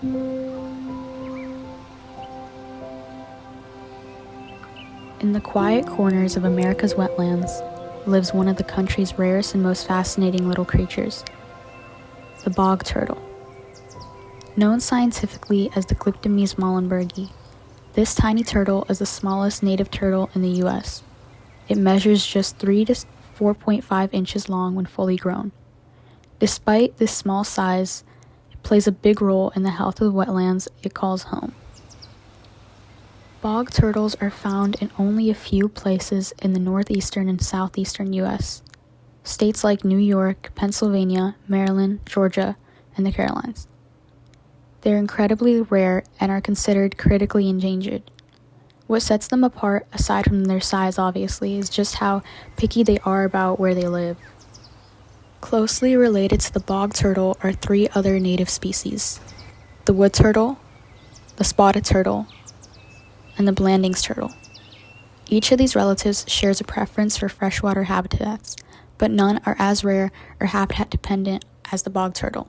In the quiet corners of America's wetlands lives one of the country's rarest and most fascinating little creatures, the bog turtle. Known scientifically as the Glyptomys mollenbergi, this tiny turtle is the smallest native turtle in the US. It measures just 3 to 4.5 inches long when fully grown. Despite this small size, it plays a big role in the health of the wetlands it calls home. Bog turtles are found in only a few places in the northeastern and southeastern US. States like New York, Pennsylvania, Maryland, Georgia, and the Carolinas. They're incredibly rare and are considered critically endangered. What sets them apart, aside from their size obviously, is just how picky they are about where they live. Closely related to the bog turtle are 3 other native species: the wood turtle, the spotted turtle, and the Blanding's turtle. Each of these relatives shares a preference for freshwater habitats, but none are as rare or habitat dependent as the bog turtle.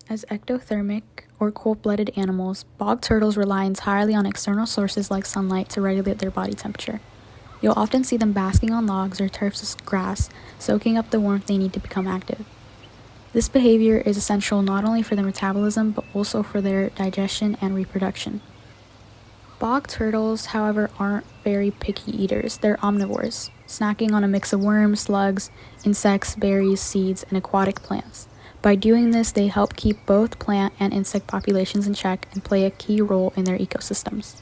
As ectothermic or cold-blooded animals, bog turtles rely entirely on external sources like sunlight to regulate their body temperature. You'll often see them basking on logs or tufts of grass, soaking up the warmth they need to become active. This behavior is essential not only for their metabolism, but also for their digestion and reproduction. Bog turtles, however, aren't very picky eaters. They're omnivores, snacking on a mix of worms, slugs, insects, berries, seeds, and aquatic plants. By doing this, they help keep both plant and insect populations in check and play a key role in their ecosystems.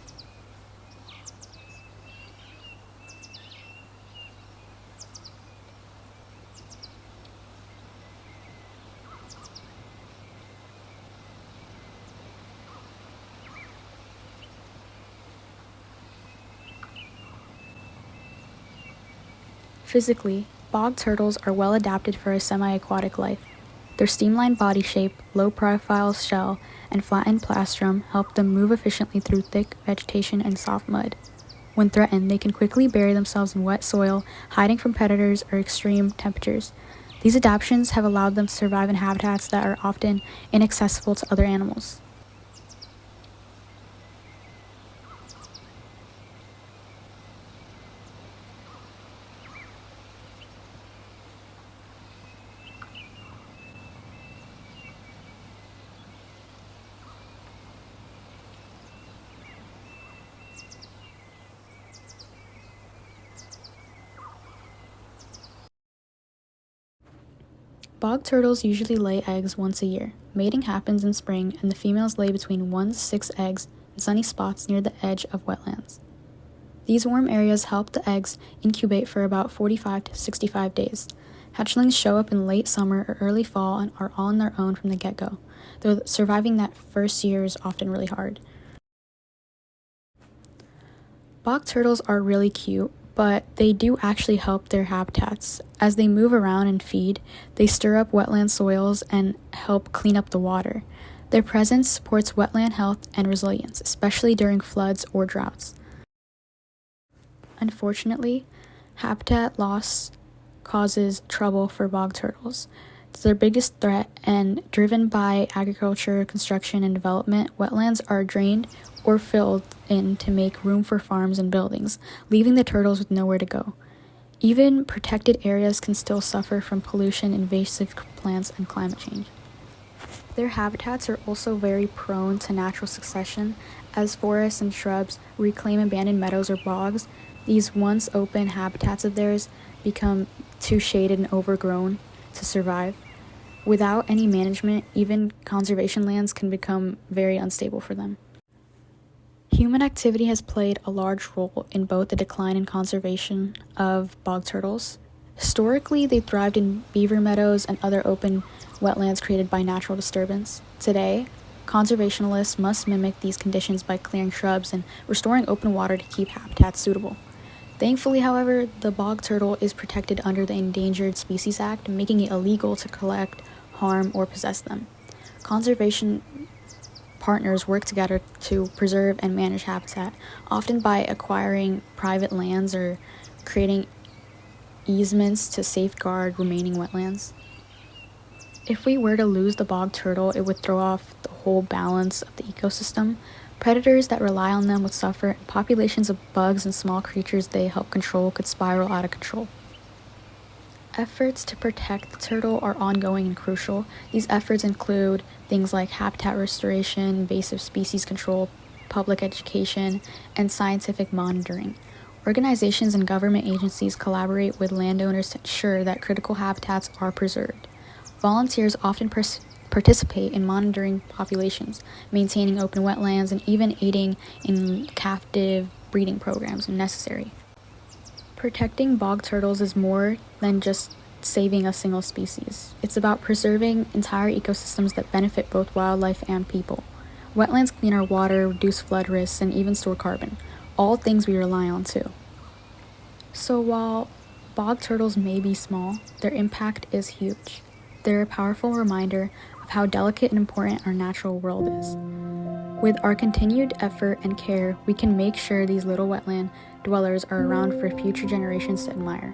Physically, bog turtles are well adapted for a semi-aquatic life. Their streamlined body shape, low-profile shell, and flattened plastrum help them move efficiently through thick vegetation and soft mud. When threatened, they can quickly bury themselves in wet soil, hiding from predators or extreme temperatures. These adaptations have allowed them to survive in habitats that are often inaccessible to other animals. Bog turtles usually lay eggs once a year. Mating happens in spring, and the females lay between 1 to 6 eggs in sunny spots near the edge of wetlands. These warm areas help the eggs incubate for about 45 to 65 days. Hatchlings show up in late summer or early fall and are on their own from the get-go, though surviving that first year is often really hard. Bog turtles are really cute, but they do actually help their habitats. As they move around and feed, they stir up wetland soils and help clean up the water. Their presence supports wetland health and resilience, especially during floods or droughts. Unfortunately, habitat loss causes trouble for bog turtles. It's their biggest threat, and driven by agriculture, construction, and development, wetlands are drained or filled in to make room for farms and buildings, leaving the turtles with nowhere to go. Even protected areas can still suffer from pollution, invasive plants, and climate change. Their habitats are also very prone to natural succession, as forests and shrubs reclaim abandoned meadows or bogs. These once open habitats of theirs become too shaded and overgrown to survive. Without any management, even conservation lands can become very unstable for them. Human activity has played a large role in both the decline and conservation of bog turtles. Historically, they thrived in beaver meadows and other open wetlands created by natural disturbance. Today, conservationists must mimic these conditions by clearing shrubs and restoring open water to keep habitats suitable. Thankfully, however, the bog turtle is protected under the Endangered Species Act, making it illegal to collect, harm, or possess them. Conservation partners work together to preserve and manage habitat, often by acquiring private lands or creating easements to safeguard remaining wetlands. If we were to lose the bog turtle, it would throw off the whole balance of the ecosystem. Predators that rely on them would suffer, and populations of bugs and small creatures they help control could spiral out of control. Efforts to protect the turtle are ongoing and crucial. These efforts include things like habitat restoration, invasive species control, public education, and scientific monitoring. Organizations and government agencies collaborate with landowners to ensure that critical habitats are preserved. Volunteers often participate in monitoring populations, maintaining open wetlands, and even aiding in captive breeding programs when necessary. Protecting bog turtles is more than just saving a single species. It's about preserving entire ecosystems that benefit both wildlife and people. Wetlands clean our water, reduce flood risks, and even store carbon, all things we rely on too. So while bog turtles may be small, their impact is huge. They're a powerful reminder of how delicate and important our natural world is. With our continued effort and care, we can make sure these little wetland dwellers are around for future generations to admire.